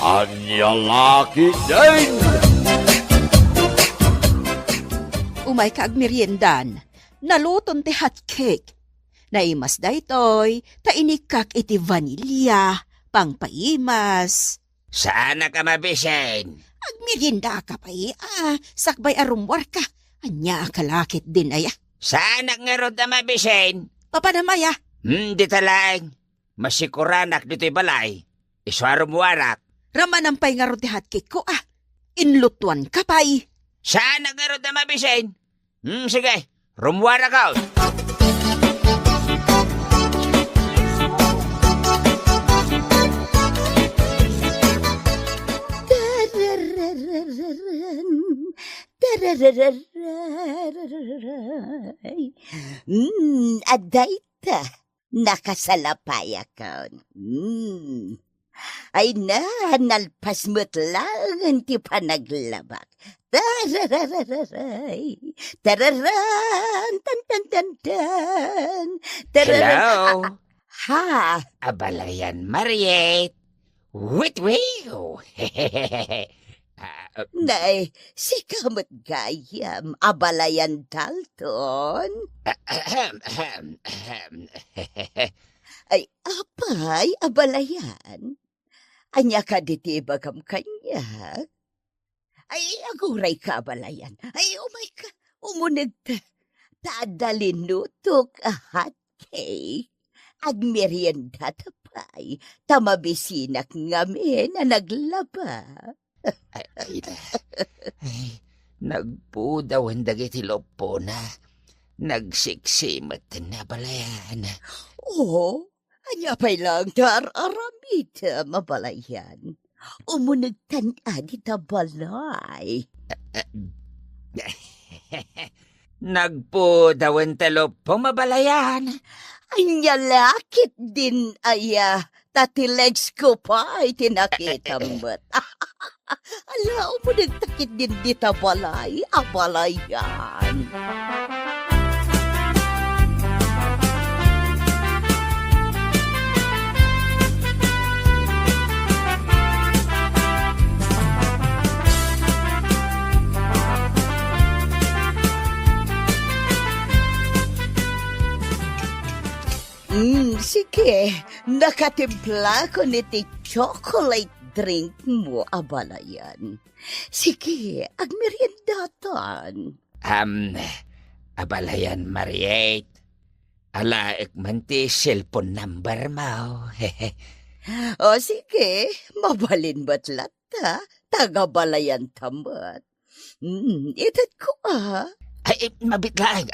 Anya laki din! Umay ka agmeriendan, naluton ti hot cake. Naimas daytoy, tainikak iti vanilya, pangpaimas. Sana ka mabisen? Agmerienda ka pa sakbay arumwar ka. Anya kalakit din aya. Sana nga ron na mabisen? Papanamaya, Di talaeng. Masikuranak dito'y balay. Iswarumwarak. ramanampay nga ron ti hot cake ko Inlutuan ka pa'y. Sana nga ron na mabisen? Sige, rumwarak out. Aday ta. Nakasalapaya ka. Ay na, nalpas mo't lang ti panaglabak. Tarararay, tararan, tan tan tan tan. Hello? Ha? Abalayan, Mariette. Wait. Nay, si kamot gayam, abalayan Dalton. Ay, apay, abalayan. Anya ka diti bagam kanya. Ay, aguray ka, abalayan. Ay, umay ka, umunag ta. Tadalin nutok a hot cake. Agmerienda tapay. Tamabisinak ngamin na naglaba. Ay, nagpudawan dagiti lopo na. Nagsiksimot na balayan. Oo, anya pa'y lang dar-aramid mabalayan. Umunagtan di ta balay. Nagpudawan talopo mabalayan. Anya lakit din aya. Tati legs ko pa ay tinakita mo't. Ala, umunagtakit din di ta balay. Abalayan. Sige, nakatimpla ko niti chocolate drink mo, abalayan. Sige, agmeriendatan. Abalayan, Mariette. Alaik man ti cellphone number mo. O sige, mabalin ba't lata? Tagabalayan tamat. Itat ko Ay, mabitlaing.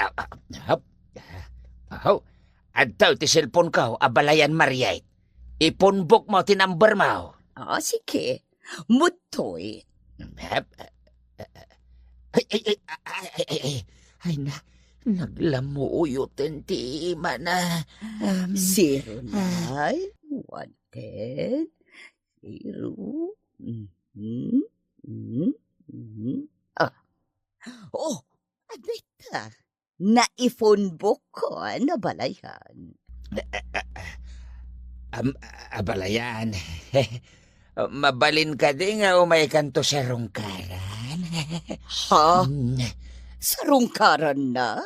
Adtaw ti cellphone ko, abalayan, Mariette. Ipunbok mo ti number mo. Sige, mutoy. Ay na, naglamuyutin ti ima na. 0911 Oh, adita. Na-phone book ko na balayan. Abalayan. Mabalin ka din nga umay kanto sa rungkaran. Ha? Sa rungkaran na?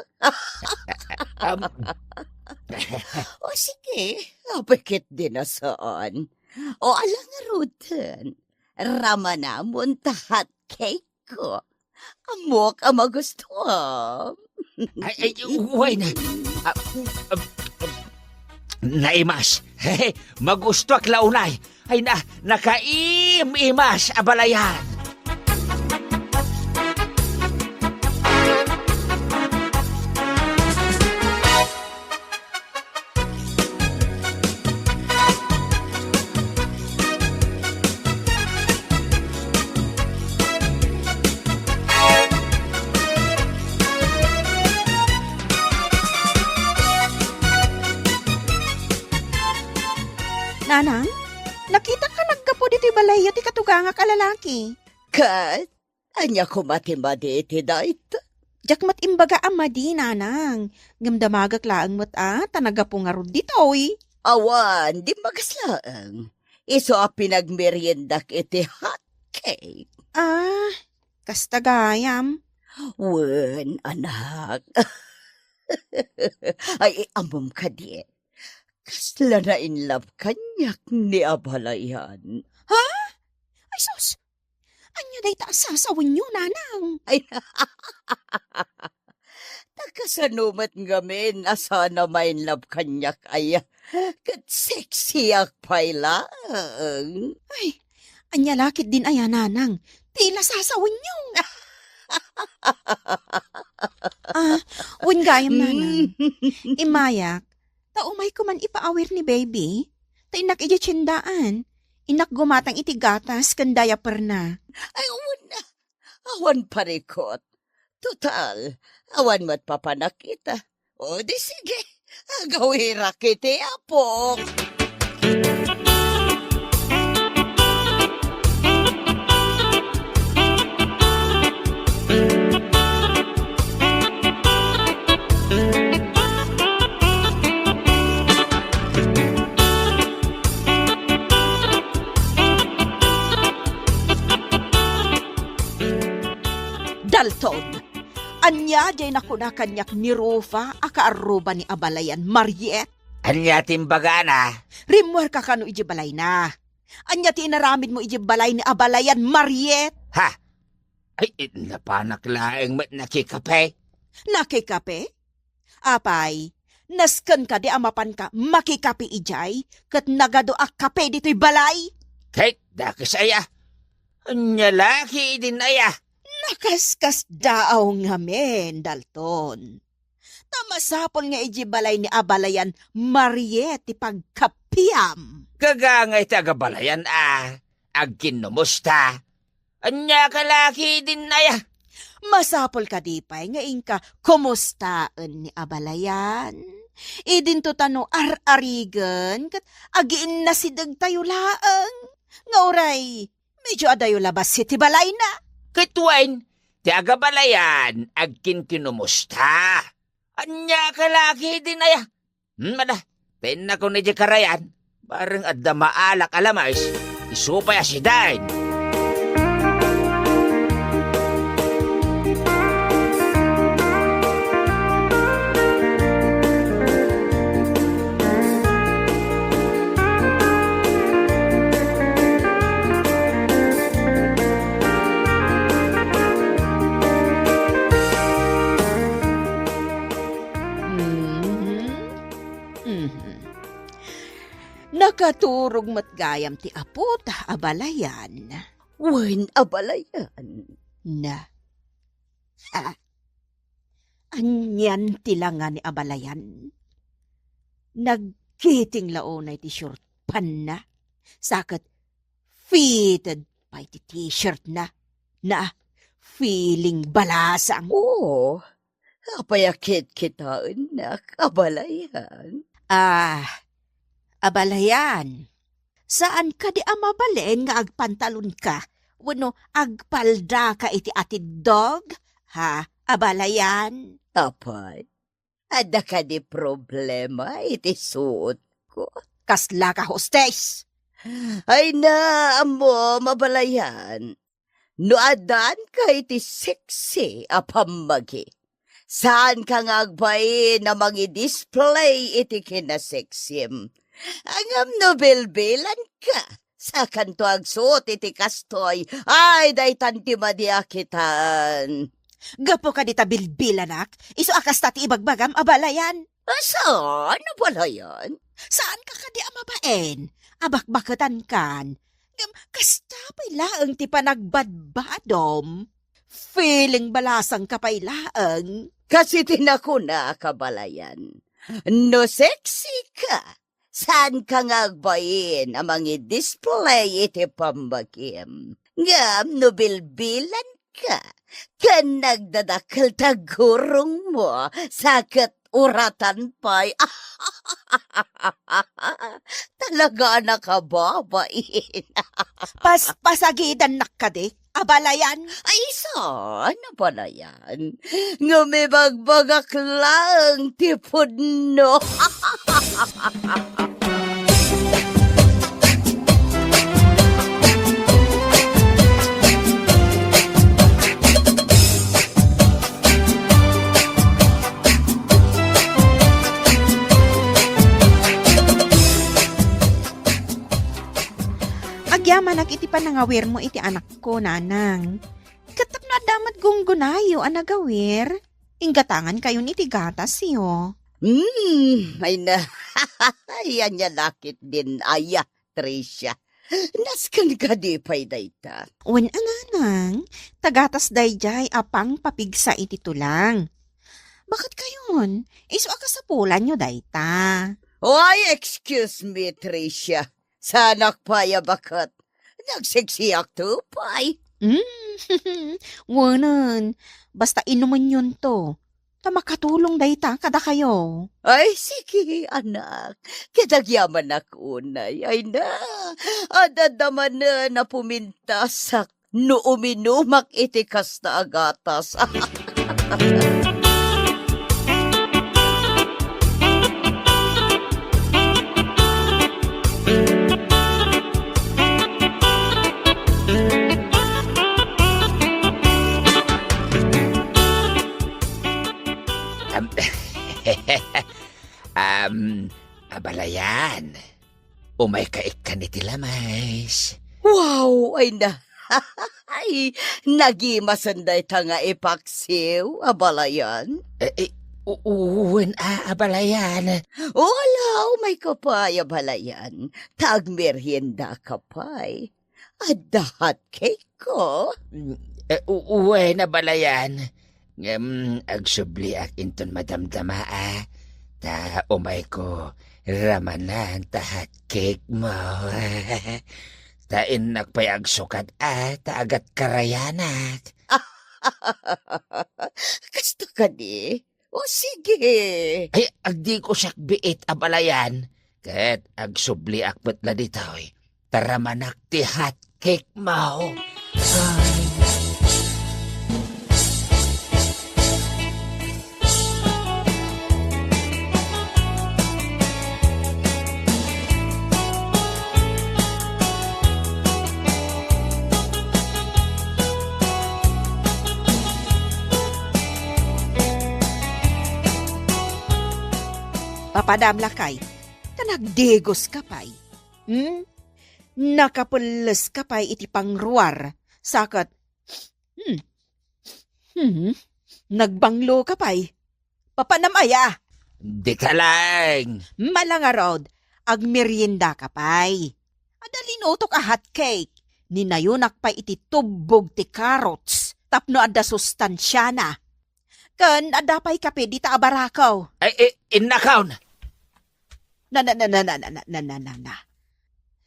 O sige, bakit din na saan? O alang rutan, rama namon tahat cake ko. Amok ang magustuhan. Ay, uway na. Naimas. Magusto ak launay. Ay na, nakaim-imas abalayan. Nanang, nakita ka nagkapo dito'y balayo ti katuganga kalalaki. Kat, anya ko matimadi iti dait. Jak mat imbaga amadi, nanang. Ngamdamagak laang mat tanagapo nga rod dito'y. Awan, di magaslaang. Iso a pinagmeriendak iti hot cake. Ah, kastagayam. Wen, anak. Ay, amom ka di. Kasla na in love kanyak ni abalayan. Ay sus, anya day taas sasawin nyo, nanang. Ay, takasanumat ngamin asana main love kanyak ay kat sexy ak pailang. Ay, anya lakit din aya, nanang. Tila sasawin nyo. Wen gayam, nanang. Imayak, taumay ko man ipaawir ni baby. Ta inak ija tsindaan. Inak gumatang iti gatas kan diaper na. Ay, awan parikot. Total, awan mat papanakita. O di sige, agawira kiti apok. Dalton, anya jay nakuna kanyak ni Rufa akaaruba ni abalayan Mariet. Anya timbaga na. Rimwer ka kano iji balay na. Anya ti inaramid mo iji balay ni abalayan Mariet. Ha? Ay, napanak laeng mat nakikape. Nakikape? Apay, nasken ka di amapan ka makikape ijay kat nagado ak kape dito'y balay. Kahit dakis aya. Anya laki din aya. Nakaskas daaw nga men, Dalton. Tamasapol nga iji balay ni abalayan Mariet ti pagkapiam. Kagangay tagabalayan agkin numusta. Anya kalaki din aya. Masapol ka di pa'y nga inka kumustaan ni abalayan. Idin to tano ar-arigan kat agiin na sidag tayo laang. Nga oray, medyo adayo labas si ti balay na. Kitwain, ti agabalayan agkin kinumusta. Anya kalaki din aya. Mada, ten na ko ni karayan. Bareng adda maalak alamais. Isupay asidain. Nakaturog matgayam ti aputa abalayan. Wen, abalayan. Na. Anyan tilangan ni abalayan. Nagkiting laonay ti short pan na. Sakat fitted pa ti t-shirt na. Na feeling balasang. Oo, apayakit kita, anak, abalayan. Abalayan. Saan ka di amabalen nga agpantalon ka? Wano agpalda ka iti atid dog? Ha, abalayan? Apay, ada ka di problema iti suot ko. Kasla ka, hostess. Ay na, amo, mabalayan. No adan ka iti sexy apamagi. Saan ka nga agbayin na mangi-display iti kinasexyem? Angam no bilbilan ka. Sa kanto agsuot iti kastoy. Ay, day tanti madiakitan. Gapo ka dita bilbilanak, iso akas tati ibagbagam abalayan. Saan? Ano pala yan? Saan ka kadi amabaen? Abakbakatan kan. Kastapay laang ti panagbadbadom. Feeling balasang kapay laang. Kasi tinakuna kabalayan. No sexy ka. Saan ka nga agbayin amang i-display iti pambagim? Ngam no bilbilan ka. Kan nagdadakal tagurong mo sakit uratan pa'y. Talaga nakababain. Pasagidan nakkadik, abalayan. Ay, saan na pala yan? Ngumibagbagak lang, tipod no. Agyaman iti panangawir mo iti anak ko, nanang. Katap na damat gunggunayo ang nagawir. Inggatangan kayo iti gatas yo. Ay na. Yan niya lakit din, aya, Tricia. Naskan ka di pa'y dayta. Wen ananang, tagatas dayjay apang papigsa iti tulang. Bakit kayon? Iso akasapulan nyo dayta. Why, excuse me, Tricia. Sanak paya bakat. Nagsiksiyak to, pay. Wanan, basta inuman yun to. Tamakatulong dayta kada kayo. Ay, sige, anak. Kitagyaman ako unay. Ay na, adadaman na pumintasak. No uminumak iti kasta agatas. Abalayan. Umay kaik ka ni Tilamais. Wow, ay na. Ay, nagimasanday ta nga ipaksiw, abalayan. Uwen abalayan. Wala, may kapay, abalayan. Tagmerhyenda kapay. Adahat cake ko. Uwen abalayan. Agsubli ak inton madamdama ta umay ko ramanan tahat cake mo. Tain nagpayag sukat ta agat karayanak. Kasto ka di? O sige. Ay, agdi ko siyak biit abalayan. Kat agsubli akbat la ditoy. Taramanak ti hot cake mo. Ay. Papadamla kay, kanagdegos ka pay. Nakapulas ka pay iti pangruar. Sakat, nagbanglo ka pay. Papanamaya, Di ka lang. malangarod, agmerienda ka pay. Adalinutok a hot cake. Ninayunak pa iti tubog ti carrots. Tapno adda sustansya na. Kan adapay kape di ta abarakaw. Ay, innakaw na. Na.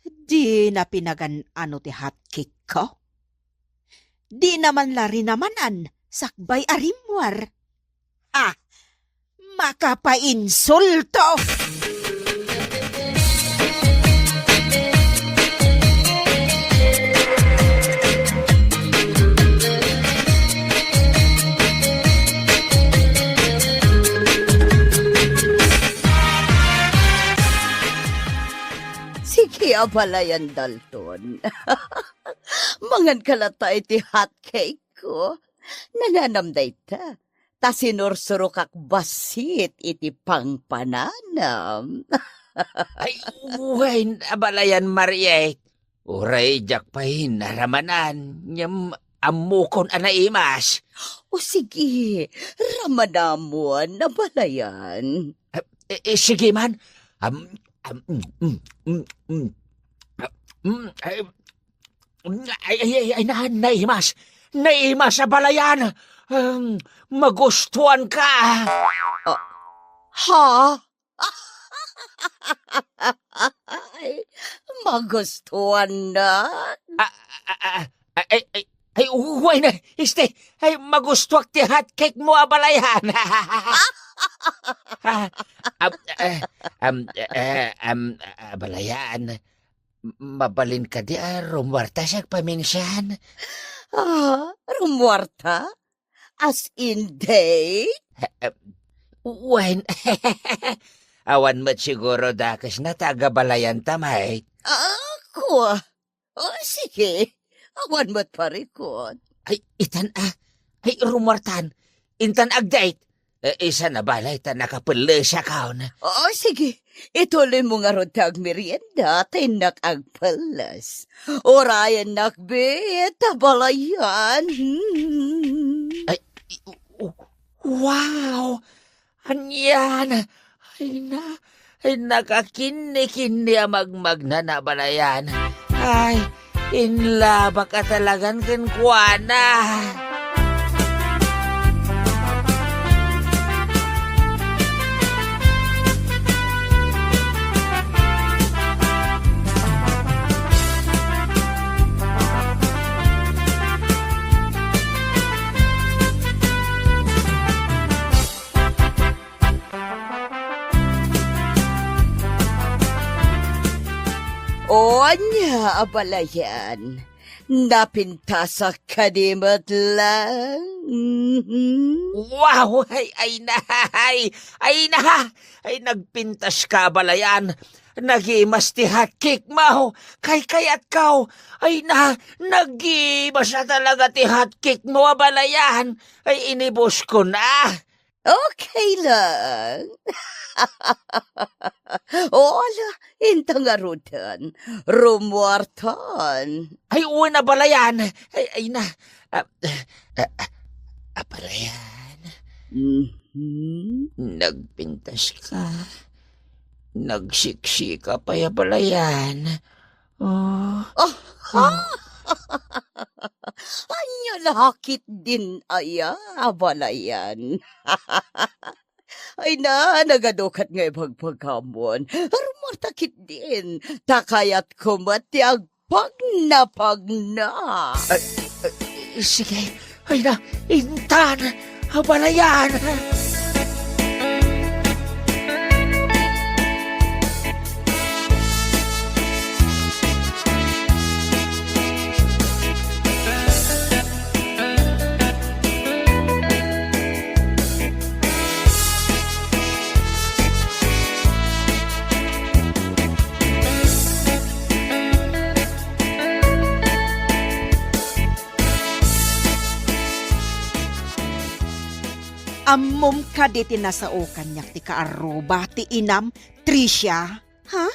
Di na pinagan ano ti hot cake ko? Di naman lari namanan, sakbay arimwar. Makapainsulto! Sige, abalayan, Dalton. Mangan kalata iti hot cake ko. Nananamday ta. Ta sinursuro kak basit iti pangpananam. Ay, uwen, abalayan Mariet. Uray, jak pahin, naramanan. Nyam, amukon anaimas. O sige, ramadamuan, abalayan. Sige man. Ay, naimas. Naimas, abalayan. Magustuhan ka. Ha? Ay, magustuhan na. Ay, uway na. Ay, magustuhan ti hot cake mo, abalayan. Abalayan, mabalin ka di rumwarta siya paminsan. Rumwarta? As in date? Wen, awan mo't siguro dakas na taga-balayan tamay. Ako? Sige, awan mo't parikot. Ay, itan ay rumwartan. Intan agdate. Isa na balay ta nakapula siya kaon. Oo, sige. Ituloy mo nga ron tag merienda, tinak agpalas. Orayan nakbit, tabalayan. Wow! Anyan! Ay nakakini-kini amagmag na nabalayan. Ay, inlaba ka talagan kenkwana. O anya, abalayan. Napinta sa kadimat lang. Wow! Ay nagpintas ka balayan. Nagimas ti hotcake mo. Kay at kau. Nagimas na talaga ti hotcake mo, balayan. Ay inibos ko na. Okay lang. Ola, intang arutan. Rumuartan. Ay uwi na balayan. Balayan. Nagpintas ka. Nagsiksika pa ya balayan. Anya lakit din aya, abalayan. Ay nagadukat nga ipagpagkamon. Rumartakit din. Takayat kumati agpag na. Sige. Ay na, intan. Balayan. Ammom ka di tinasao kanyak ti kaaruba ti inam, Tricia. Ha?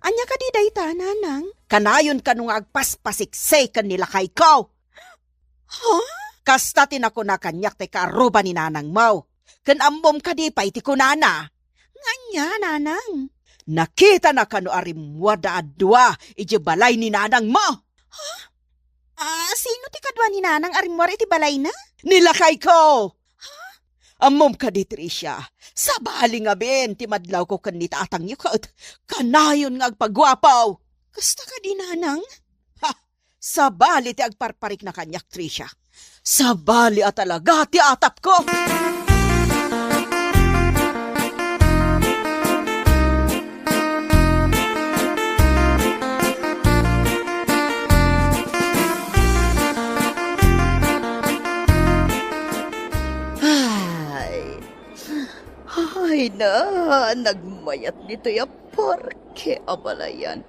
Anya ka di dayta, nanang? Kanayon ka nung agpaspasiksay kan nila kay ko. Ha? Kasta tinako na kanyak ti kaaruba ni nanang mau. Kan ammom ka di pa iti kunana. Nganya, nanang. Nakita na kano arimwada adwa iti balay ni nanang mo. Ha? Sino ti kadwa ni nanang arimwada iti balay na? Nilakay ko. Ammom ka di, Tricia. Sabali nga ben, timadlaw ko kanita atang yukat. Kanayon nga agpagwapaw. Kasta ka di, nanang? Ha! Sabali ti agparparik na kanyak, Tricia. Sabali at talaga ti atap ko. Ay nagmayat nito ya porke abalayan.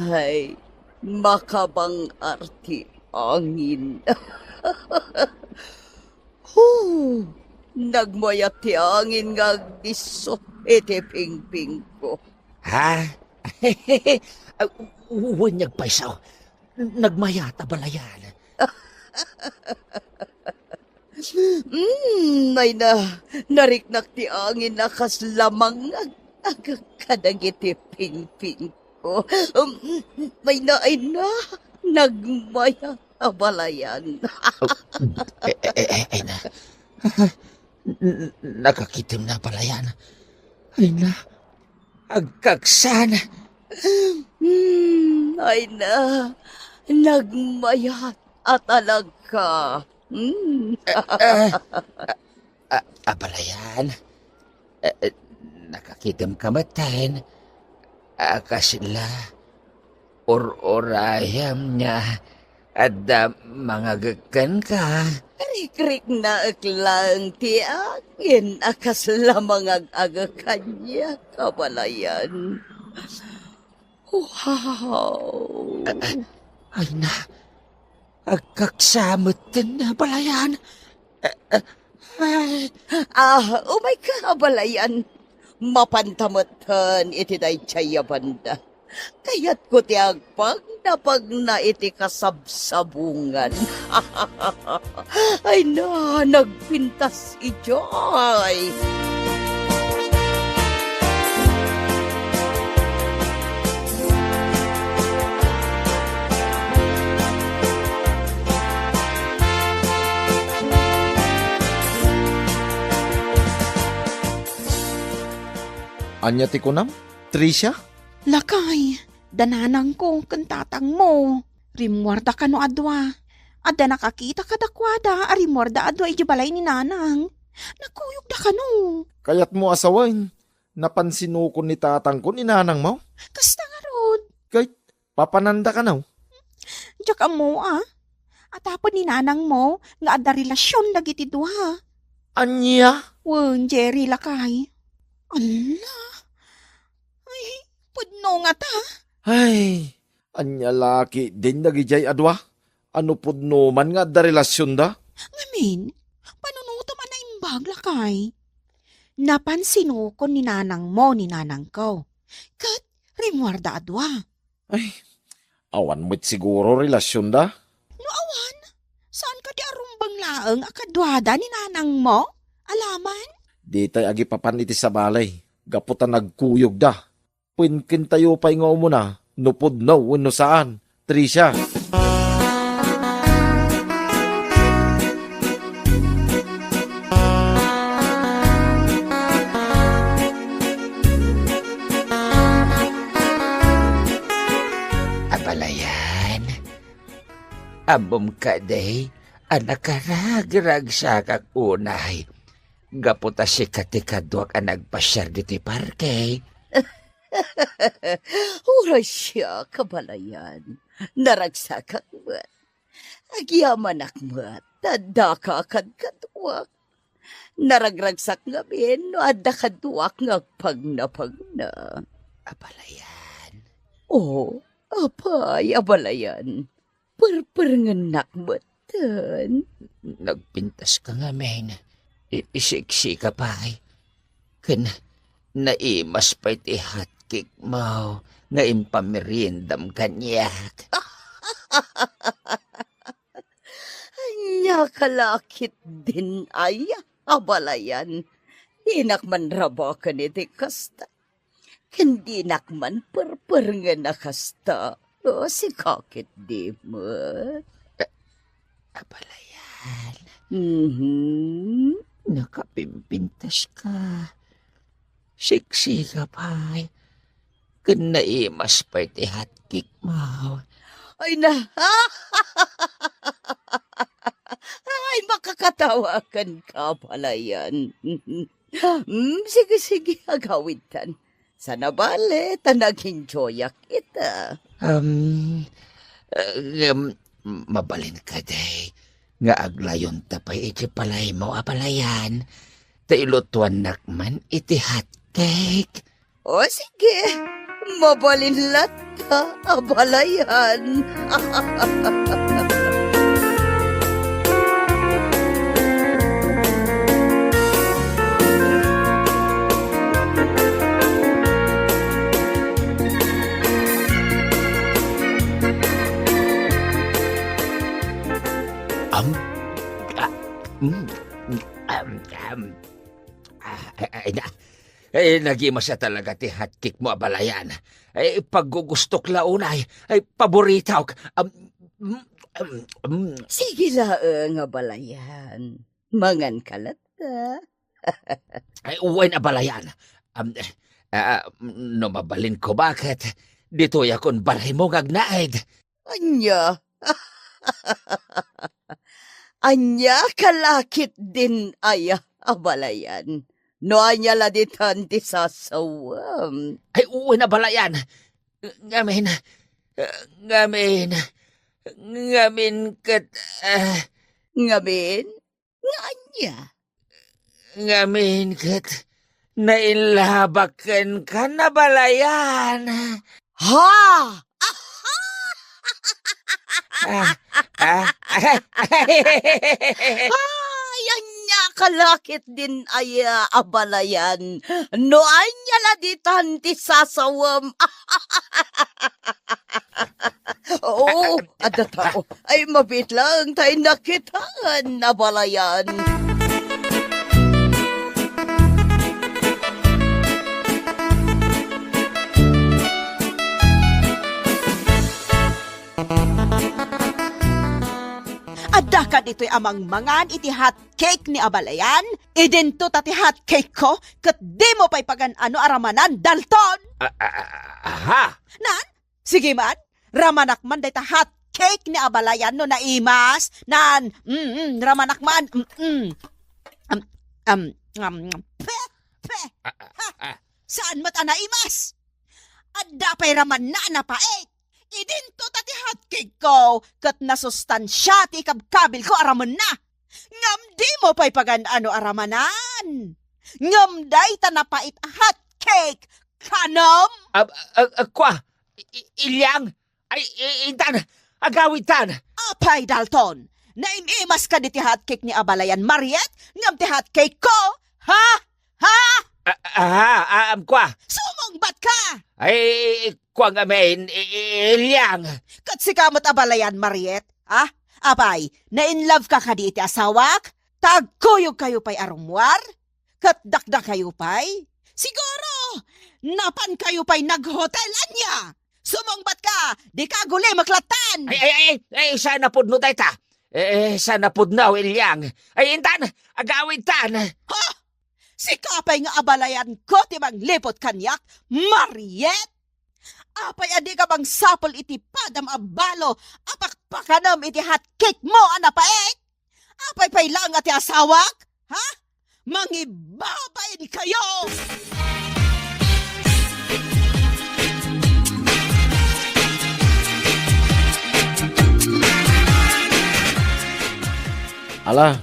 Ay, makabang arti angin. Nagmayat ti angin nga giso iti pingping ko. Ha? Uwanyag pa isaw. Nagmayata balayan. May nariknak ti angin na kaslamang agkadagiti pingping ko. May nagmaya abalayan. Ay na. Nakakitim na balayan. Ay na. Agkagsana. Ay nagmaya at talaga. Balayan. Nakakitim kamatayin. Kasila. Orayam niya. At mga gagan ka. Krik na aklang ti akin. Akas lamang agakan niya kabalayan. Wow. Ay na. Agkaksamot din na balayan. Umay ka, abalayan. Mapantamatan iti day tsaya banda. Kaya't ko ti agpag na iti kasabsabungan. Ay na, nagpintas si Joy. Anya ti kunam? Tricia? Lakay, dananang ko kantatang mo. Rimwarda ka no adwa. Adda nakakita ka dakwada, arimwarda adwa iti balay ni nanang. Nakuyog da ka no. Kayat mo asawain. Napansin ko ni tatang ko ni nanang mo. Kasta nga rod. Kahit papananda ka na. Diyak mo Atapon ni nanang mo, nga adda relasyon dagiti duha. Anya? Wen, Jerry lakay. Ala. Ay, pudno nga ta. Ay, anya laki din nagijay adwa. Ano pudno man nga da relasyon da? Ngamin, panunuto man na imbag lakay. Napansin ko ni nanang mo ni nanang ko. Kat, rimwarda adwa. Ay, awan mo't siguro relasyon da. No awan, saan ka di arumbang laeng akadwada ni nanang mo? Alaman? Di tay agi papan iti sa balay. Gaputan nagkuyog da. Pinkin tayo pa'y nga muna. Nupod no, no saan. Tricia. Abalayan. Abom ka day, anak karagrag sa kag unay. Gaputa si katikadwak ang nagpasyar diti parke. Ura siya, kabalayan. Naragsakat mo't. Agyaman akmat, tanda ka kadkadwak. Naragragsak nga bin, no adda kadwak nga pagna. Abalayan. Oh, apay, abalayan. Perperengenak betan. Nagpintas ka nga, men. Isiksi ka pa ay. Naimas pa iti hatkik mo. Nga impamerindam kanyak. Anya kalakit din ay, abalayan. Dinakman rabakan iti kasta. Hindi nakman perperengan na kasta. O si kakit di mo. Abalayan. Nakapimpintas ka. Siksi ka pa ay. Naimas pa iti hatkik mo. Ay na, ay makakatawakan ka pala yan. Sige, agawitan. Sana bale, tanag-enjoyak kita. Mabalin ka day. Nga aglayon tapay iti palay mo apalayan. Tailutuan nakman iti hotcake. O sige, mabalin ka, abalayan. Nagima siya talaga ti hotcake mo abalayan. Paggugustok launay, paboritaw. Sige laeng, abalayan. Mangan kalata. Uwain abalayan. No mabalin ko bakit? Dito yakon balay mo ngagnaid. Anya. Anya kalakit din ay abalayan. No anya laditan ti sasawam. Uwain abalayan. Ngamin kat... Ngamin? Nga anya? Ngamin kat... Nailabakan ka na balayan. Ha! Ay, kalakit din ay abalayan. Noan niya la ditan ti sasawam. Oo, ada tao. Ay mabit lang tayo nakitaan abalayan. Adda ka dito'y amang mangan iti hot cake ni abalayan. Idinto tati hot cake ko, kat di mo pa'y pagan ano aramanan, Dalton. Aha! Nan, sige man, ramanak man day ta hot cake ni abalayan no naimas. Nan, ramanak man, pe. Saan mat naimas? Adda pa'y raman na paek. Idinto tati hot cake ko, kat nasustansya ti kabkabil ko araman na. Ngam di mo pa'y pagan ano aramanan. Ngam day ta napait a hot cake, kanom. Kwa, ilyang, ay, intan, agawitan. Apay, Dalton, naimimas ka di ti hot cake ni abalayan, Mariet, ngam ti hot cake ko, ha? Kwa, Sumungbat ka! ay, kwa nga main, ilyang. Kat si kamot abalayan, Mariet, ha? Apay, na-inlove ka ka di iti asawak? Tagkuyog kayo pa'y arumwar? Kat dakdak kayo pa'y? Siguro, napan kayo pa'y naghotelan niya. Sumungbat ka, di ka guli maklatan. Ay, sana pud no dayta. Sana pud no, ilyang. Ay, intan, agawitan. Ha? Si kapay nga abalayan ko timang lipot kanyak, Mariet? Apay adi ka bang sapol iti padam abalo, apakpakanam iti hot cake mo, anapaek? Apay pay lang ati asawak? Ha? Mangibabayin kayo! Ala,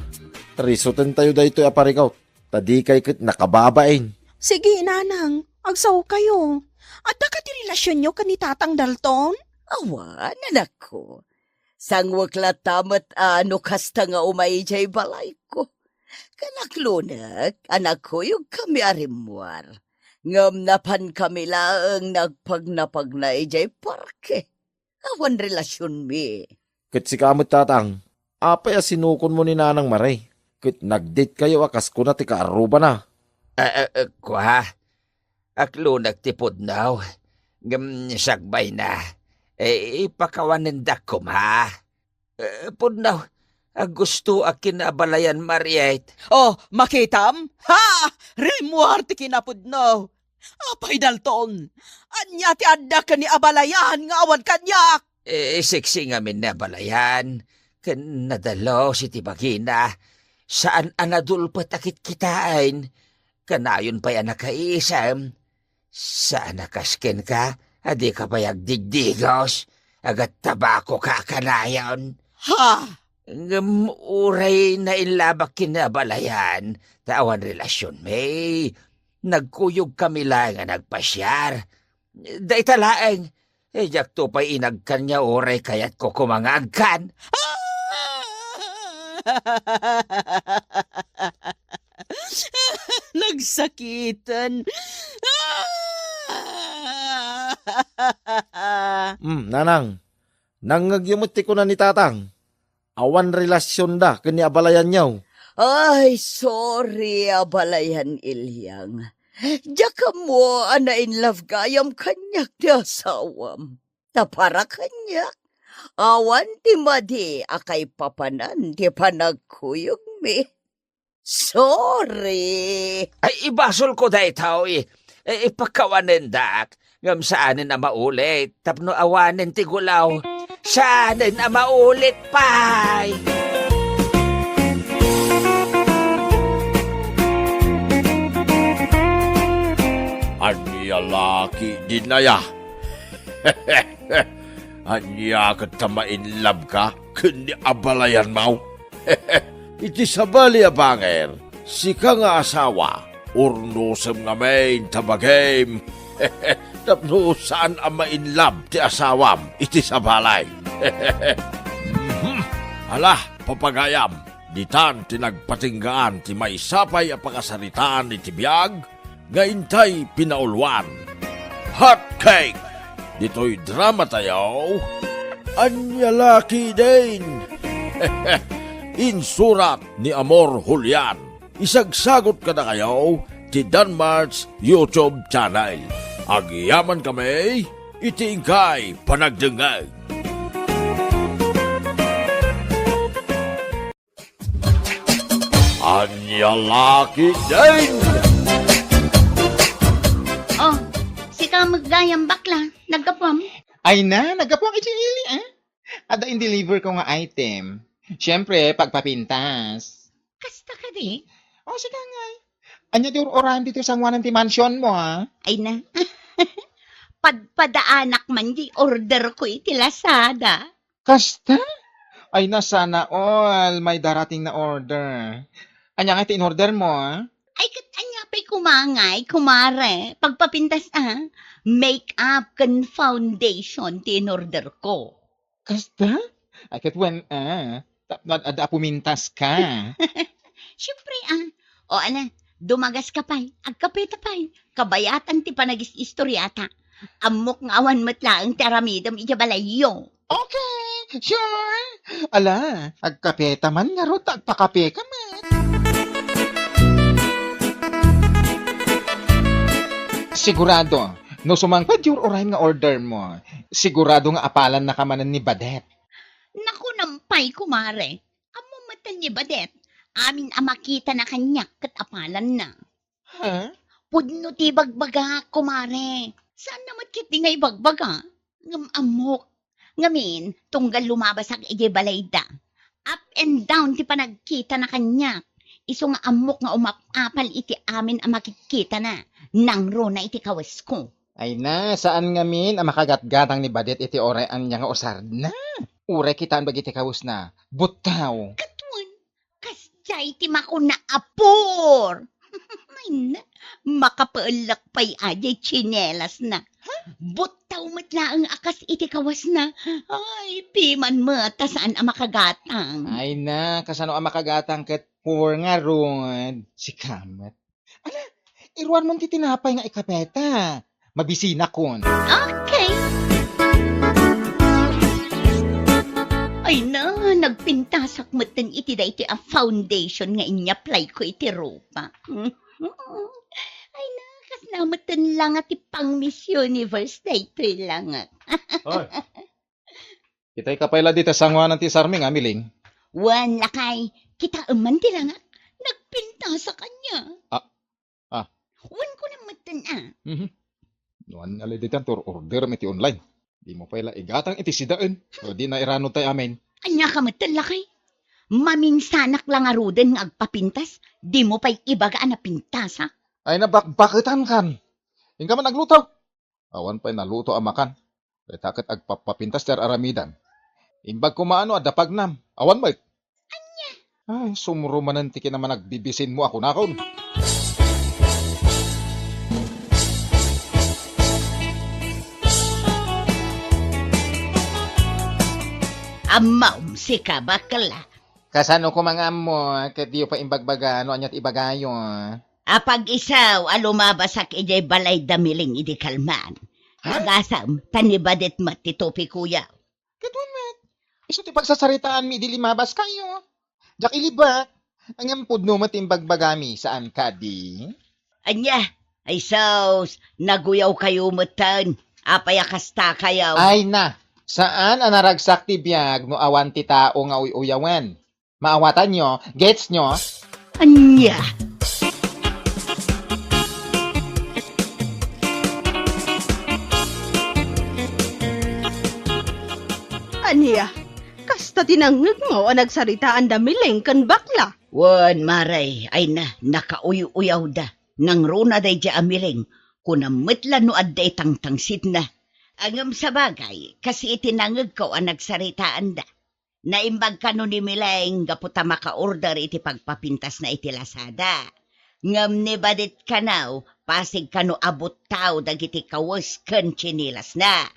risutin tayo dahito aparikaw. Tadi kay kit nakababain. Sige, nanang. Agsaw kayo. At ti relasyon nyo kani Tatang Dalton? Awa, anak ko. Sangwak latamat ano kasta nga umay jay balay ko. Kanaklunak, anak ko yung kami arimwar. Ngam napan kami laang nagpagnapag na ijay parke. Awan relasyon mi. Kit si kamot tatang, apay sinukon mo ni Nanang Maray. Kit nagdate kayo akas ko na ti kaaruba na. Kwa, aklo nagtipod now. Sagbay na. Ipakawanin da ko ma. Pudnaw, gusto akin abalayan Mariet. Oh, makitam? Ha! Remuar ti kinapudno. Apay Dalton. Anya ti adda ka ni abalayan nga awan kanyak. Siksi nga min na balayan. Kan nadalo si Tibagina. Saan anadulpat akit kitain? Kanayon pa'y anak kaisam. Saan nakaskin ka? Adi ka pa'y agdigdigos? Agat tabako ka kanayon? Ha! Uray na ilabak kinabalayan. Tawan relasyon may. Nagkuyog kami lang nga nagpasyar. Day talaeng. Jak to pa'y inagkanya uray kaya't ko kumangagkan. Nagsakitan. Nanang, nangagyumuti ko na ni tatang. Awan relasyon da kani abalayan niyaw. Ay, sorry, abalayan ilyang. Diyaka mo, ana in love kayam kanyak ti asawam. Tapara kanyak. Awan ti madi, akay papanan, ti panagkuyog mi. Sorry. Ay, ibasol ko dahi tao ipakawanin dak. Ngam saanin na maulit. Tapno awanin ti gulaw. Saanin na maulit pay. Anya laki din na ya. Anya katamain lab ka, kundi abalayan mau. Iti sabali abanger, sika nga asawa, urnusam nga main tabagim. Tapno saan ang mainlab ti asawam, iti sabalay. Ala, papagayam, Ditan tinagpatinggaan ti may sapay a pakasaritaan ni tibiyag, nga intay pinaulwan. Hot cake! Dito'y drama tayo. Anyalaki din! Insurat ni Amor Julian. Isagsagot ka na kayo ti Danmar's YouTube channel. Agyaman kami, itiingkay panagdengag. Anyalaki din! Oh, si Kamagayang bakla, nagkapam. Ay na, nagkapuang ili Ada in-deliver ko nga item. Siyempre, pagpapintas. Kasta ka di. O, sige nga. Anya di orahan dito sa ngwanan ti mansion mo, ha? Ay na. Padaanak man di order ko iti Lazada. Kasta? Ay na, sana all. May darating na order. Anya nga in-order mo, ha? Ay kat anya pa'y kumare. Pagpapintas make-up kan foundation tin-order ko. Kasta? Ay katwan, ada pumintas ka. Siyempre o ana, dumagas ka pa'y, agkapita pa'y, kabayatan ti panagis-istoryata. Amok nga awan matlaang taramidam ijabalayo. Okay, sure. Ala, agkapeta man nga ro, agpakape ka man. Sigurado, no sumangpad yung orahin nga order mo, sigurado nga apalan na kamanan ni Badet. Naku nampay, kumare. Amo matan ni Badet. Amin makita na kanya katapalan na. Ha? Pudno ti bagbaga, kumare. Saan naman kit di nga ibagbaga? Ngam amok. Ngamin, tunggal lumabas ang igibalayda. Up and down ti panagkita na kanya. Iso nga amok nga umapapal iti amin ang makikita na. Nangro na iti kawas ko. Ay na, saan nga min ang makagatgatang ni Badet iti orean niya nga usard na? Ure kitaan bagiti kawas na. Butaw. Katuan, kasjay ti mako na apor. Ay na, makapaalak pa'y ajay chinelas na. Butaw matla ang akas iti kawas na. Ay, piman mata saan ang makagatang. Ay na, kasano ang makagatang ket poor nga ron. Si Kamat. Ala, iruan mo ti tinapay nga ikapeta. Mabisina kon. Okay. Ay na, nagpintasak matan iti da iti a foundation nga inya-apply ko iti ropa. Ay na, kasnamatan lang at ipang Miss Universe da ito lang at. Oy. Kita'y kapayla dito sa ngwanan ti Sarming, miling. Wan lakay, kita man ti lang at nagpinta sa kanya. Wan ko na matan Nuan alay dito tur order mi ti online. Di mo pala igatang iti sidaan. O di na irano tayo amin. Anya ka matan lakay. Maminsanak lang aruden nga agpapintas, di mo pa'y ibagaan na pintas ha. Ay na bakitan kan. Yung ka man nagluto. Awan pa'y naluto amakan. Kaya takot agpapapintas ter aramidan. Imbag kumaano adapag nam. Awan ba? Anya. Ay, sumuro manan tiki naman nagbibisin mo ako nakon. Amaw si ka bakla. Kasano ko mga mo, kat diyo pa imbagbaga, no anyat ibagayo. Apag isaw, alumabasak ijay balay damiling idi kalman. Agasam, tanibadet matitopi kuya. Katun mat. Iso ti pagsasaritaan mi di limabas kayo. Jak iliba, ang ampud no matimbagbagami saan ka di? Anya, ay saus, naguyaw kayo matan. Apay akasta kayaw. Ay na, saan ang naragsak ti biyag no awan ti tao nga uyawan? Maawatan nyo, gets nyo? Anya. Aniya, kasta tinangag mo ang nagsaritaan damiling kan bakla. Wan maray, ay na, nakauyaw da. Nang runa day di amiling, kunamitla no adday tangtangsit na. Angam sa bagay, kasi itinangag ko ang nagsaritaan da. Naimbag ka no ni Mileng, gaputa maka-order iti pagpapintas na iti Lazada. Ngam ni badit ka now, pasig ka no abot tao dagiti kawas kan chinilas na.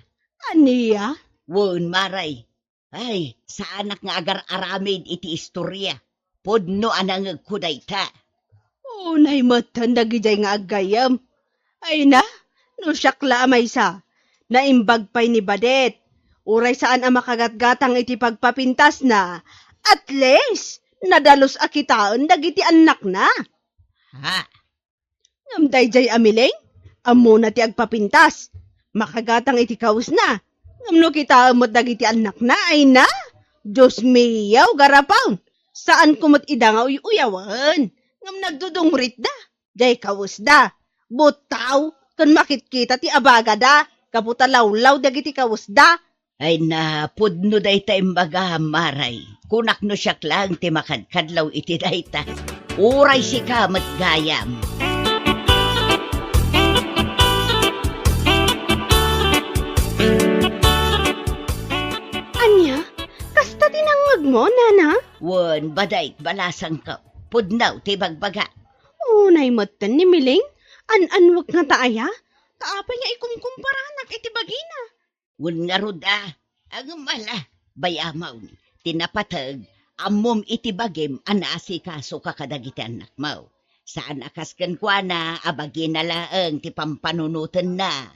Aniya? Wan maray, ay, sa anak nga agar aramid iti istorya. Pudno anangag ko dayta. Unay matan dagijay nga agayam. Ay na, no syakla amay sa. Naimbag pa'y ni Badet. Uray saan ang makagatgatang iti pagpapintas na. At least, nadalos akitaan dagiti anak na. Ha? Ngam dayjay amileng, amo na ti agpapintas. Makagatang iti kaus na. Ngam no kita amot dagiti anak na ay na. Diyos miyaw garapaw. Saan kumot idangaw uyawan? Ngam nagdudungrit da. Jay kaus da. Butaw, kan makitkita ti abaga da. Kaputalawlaw dagiti kaus da. Ay na, pudno dayta imbaga maray. Kunak no siyak lang ti makadkadlaw iti dayta. Uray si kamat gayam. Anya, kasta tinangag mo, nana? Wan, baday, balasang ka. Pudnaw ti bagbaga. Unay matan ni Miling, an-anwag nga taaya. Kaapay nga ikumkumparanak iti bagina. Wan nga ruda. Ang mala, bayamaw ni. Tinapatag, amom iti bagim, anaasikaso kakadagiti anak mo. Saan akaskan kwa na, abagi na laang ti pampanunutan na.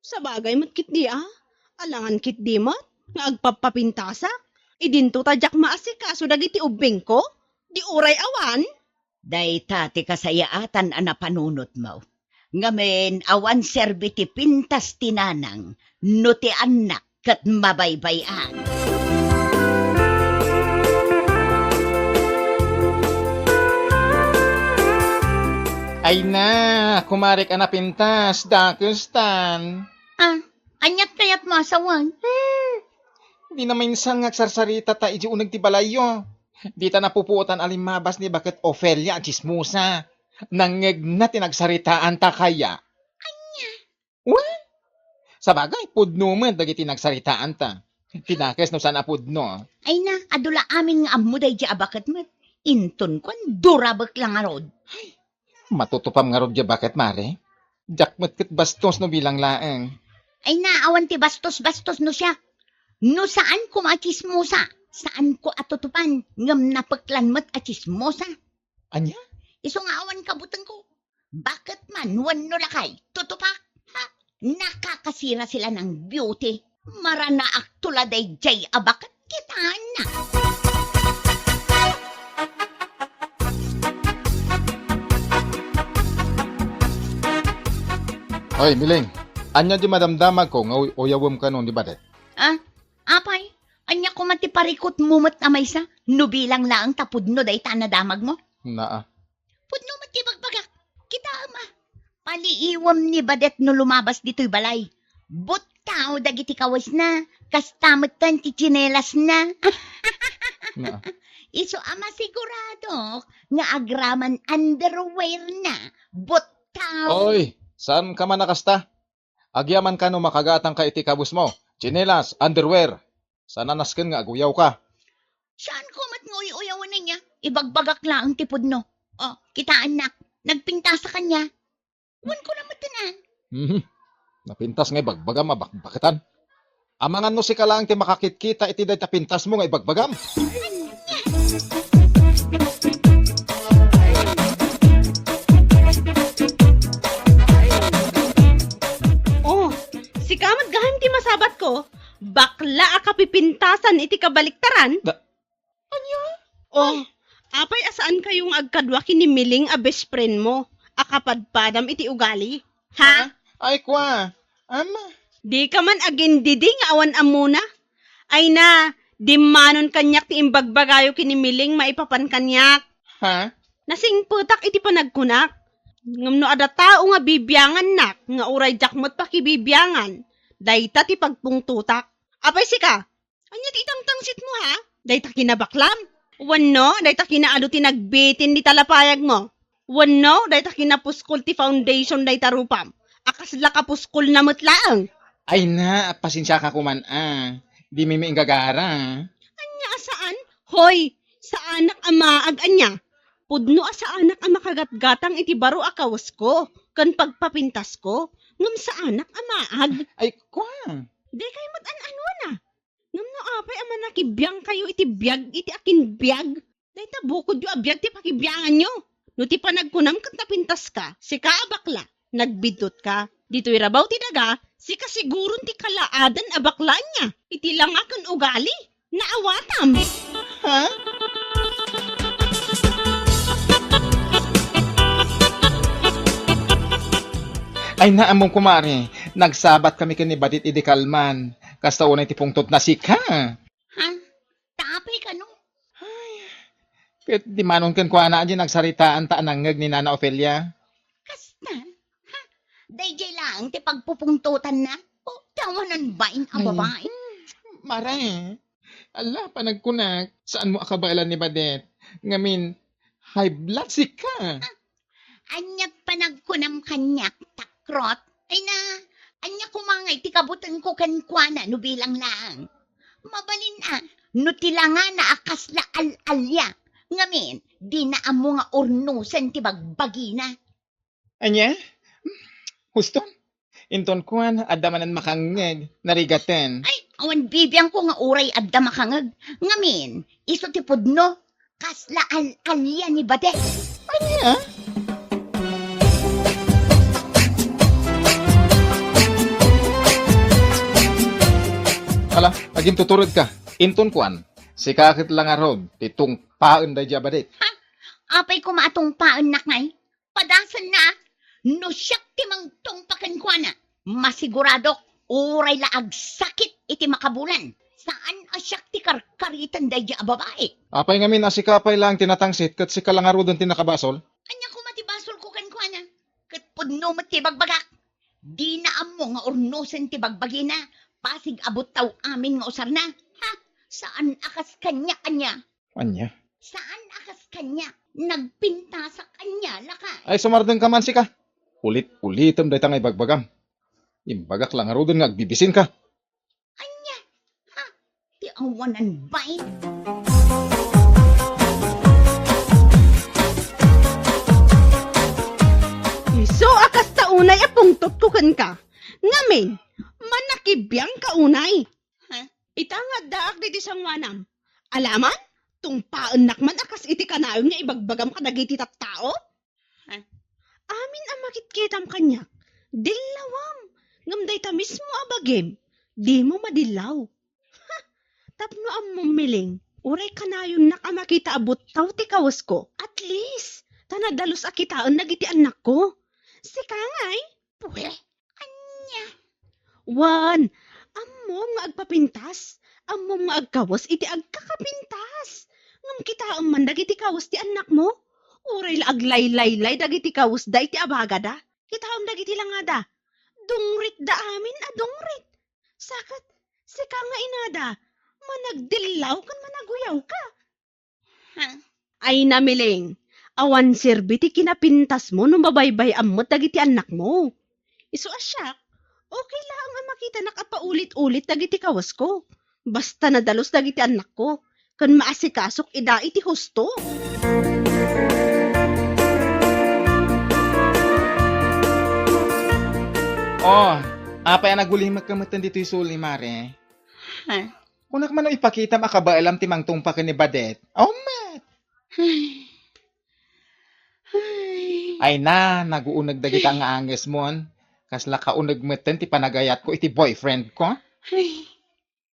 Sa bagay mat kit di alangan kit di mat, nga agpapapintasa. Idinto tadyak maasikaso dagiti ubing ko, di uray awan. Dayta ti kasayaatan ana panunot mo. Ngamen awan serbi ti pintas tinanang, no ti anak kat mabaybayan. Ay na, kumari ka na pintas, dakustan. Anyat kayat masawan. Di na minsan nga sarsarita ta iji unag ti balayo. Di ta napupuotan alimabas ni bakit Ofelia at chismusa. Nangeg na tinagsaritaan ta kaya. Anya? What? Sa bagay, pudno man dagiti nagsaritaan ta. Pinakes no sana pudno. Ay na, adula amin nga amuday di abakat mo. Inton kon, durabak lang arod. Matutupam nga rod di bakit mare? Jakmet kit bastos no bilang laeng. Ay na, awan ti bastos-bastos no siya. No saan ko machismosa? Saan ko atutupan? Ngam napaklan mat achismosa. Anya? Iso nga awan kabutan ko. Bakit man, wan no lakay? Tutupak? Ha? Nakakasira sila ng beauty. Marana aktula day jay abakat kitaan na. Hoy, Miling. Anya di madamdamag ko nga uyawom ka nun, di ba, det? Apay, anya ko matiparikot mumot na may sa, nubilang laang tapudno day tanadamag mo. Naa. Pudno matibagbaga, kita ama. Paliiwam ni Badet no lumabas dito'y balay. Butaw dagiti kawas na, kastamatan ti tsinelas na. Naa. Iso ama sigurado, nga agraman underwear na. Butaw. Oy, saan ka man nakasta? Agyaman ka no makagatang ka iti kabus mo. Chinelas, underwear. Sana nasken nga aguyaw ka. Saan ko matnguy-uyawan na niya? Ibagbagak lang ang tipod no. Oh, kita anak, nagpinta sa kanya. Wan ko na matanan. Napintas nga ibagbagam mabakbakitan. Amangan no si ka lang ti makakitkita iti day tapintas mo nga ibagbagam. Oh, si kamat gahim ti masabat ko, bakla akapipintasan iti kabaliktaran. Anya? Oh, apay asaan kayong agkadwa kini Miling a best friend mo? Akapadpadam iti ugali. Ha? Ay kwa. Ama. Di ka man agin didi nga awan amuna. Ay na, di manon kanyak ti imbagbagayo kini Miling maipapan kanyak. Ha? Nasing putak iti panagkunak. Ngam no ada tao nga bibiyangan nak, nga uray jakmot pa kibibyangan. Dayta ti pagpungtutak. Apay sika, anya ti itang tangsit mo ha? Dayta kinabaklam. Wano, dayta kinaado ti nagbitin di talapayag mo. Wano, dayta kinapuskol ti foundation dayta rupam. Akasla kapuskol na mutlaang. Ay na, pasensya ka kuman Di mimi ingagara. Anya asaan? Hoy, sa anak amaag anya. Pudno sa anak ang makagatgatang iti baro akawas ko. Kan pagpapintas ko. Ngam sa anak amaag. Ay kwa. Di kayo mat-an-ano na. Ngam no apay ama nakibiyang kayo iti biyag iti akin biyag. Dahil tabukod yung abiyag ti pakibiyangan nyo. No ti panagkunam kat napintas ka, si kaabakla, nagbidot ka. Dito'y rabaw ti daga, si kasiguron ti kalaadan abakla niya. Iti lang akon ugali, naawatam. Ha? Ay naamong kumari, nagsabat kami kini Badit idi Kalman. Kasta unay ti pungtot na sika. Ha? Tapay ka no? Ket di manon ken kuana di nagsaritaan ta anangeg ni Nana Ofelia. Kasta? Ha? Dayjay lang ti pagpupungtutan na? O tawanan bain ang Ay. babae? Mare, ala panagkunak, saan mo akabailan ni Badet? Ngamin, high blood sika. Anyak panagkunam kanyak takrot? Ay na, anya kumangay ti kabutan ko kankwana no bilang lang. Mabalin no tilanga na akas la al-alya. Ngamin, di na amo nga urnusan ti bagbagina. Anya? Huston? Inton kuan, adamanan makangeg, narigaten. Ay, awan bibiyang ko nga uray adda makangag. Ngamin, iso ti pudno, kasla al-alya ni Badet. Anya? Ala, aging tuturod ka. Inton kuan, si kakit lang arod, titong paen da Badet. Apay ko maatong paan naknay. Padasan na, no siyak ti mangtong pakankwana. Masigurado, uray laag sakit iti makabulan. Saan asyak ti karkaritan da babae? Apay ngamin asikapay lang tinatangsit, kat si kalang arodon tinakabasol. Anya ko matibasol ko kankwana. Kat pudno mo ti bagbagak. Di na amo nga urnusan ti bagbagina. Pasig abot taw amin nga usar na. Ha? Saan akas kanya-kanya? Anya? Saan akas kanya? Nagpinta sa kanya, laka. Ay, sumardeng ka man sika. Ulit-ulitam day tangay bagbagam. Imbagak lang arodon nga agbibisin ka. Anya? Ha? Ti awanan bay? So, akas taunay apungtot ko kan ka. Ngamin, manakibiyang ka unay. Ha? Itangad daak di sangwanam. Alaman? Tungpaan nakman akas iti kanayon niya ibagbagam ka dagiti tattao? Ha? Amin ang makitkitam kanya. Dilawam. Ngamday ta mismo abagim. Di mo madilaw. Ha? Tapno ang mumiling. Uray kanayon nak ang makita abot taw ti kawas ko. At least, tanadalos akitaan nagiti anak ko. Sika ngay. Puwe? Anya? Wan, amom nga agpapintas. Amom nga agkawas iti agkakapintas. Ngam kita ang man dagiti kawas ti anak mo. Uray la aglaylay-lay dagiti kawas da iti abagada. Kita ang dagiti langada. Dungrit da amin a dungrit. Sakat, sika nga inada. Managdilaw kan managuyaw ka. Ha? Ay namiling, awan sirbi ti kinapintas mo nung babaybay amot dagiti anak mo. Iso asyak, okay lang ang makita nakapaulit-ulit dagiti kawas ko. Basta nadalos dagiti anak ko, kan maasikasok ida iti husto. Oh, apay nagulimak kamatan dito suli, Mare. Ha? Kunak man o ipakita makabailam ti mangtong pa ni Badet. Oh, mat! Ay na, naguunag dagit ang anges mon. Kasla kaunag meten ti panagayat ko iti boyfriend ko. Ay,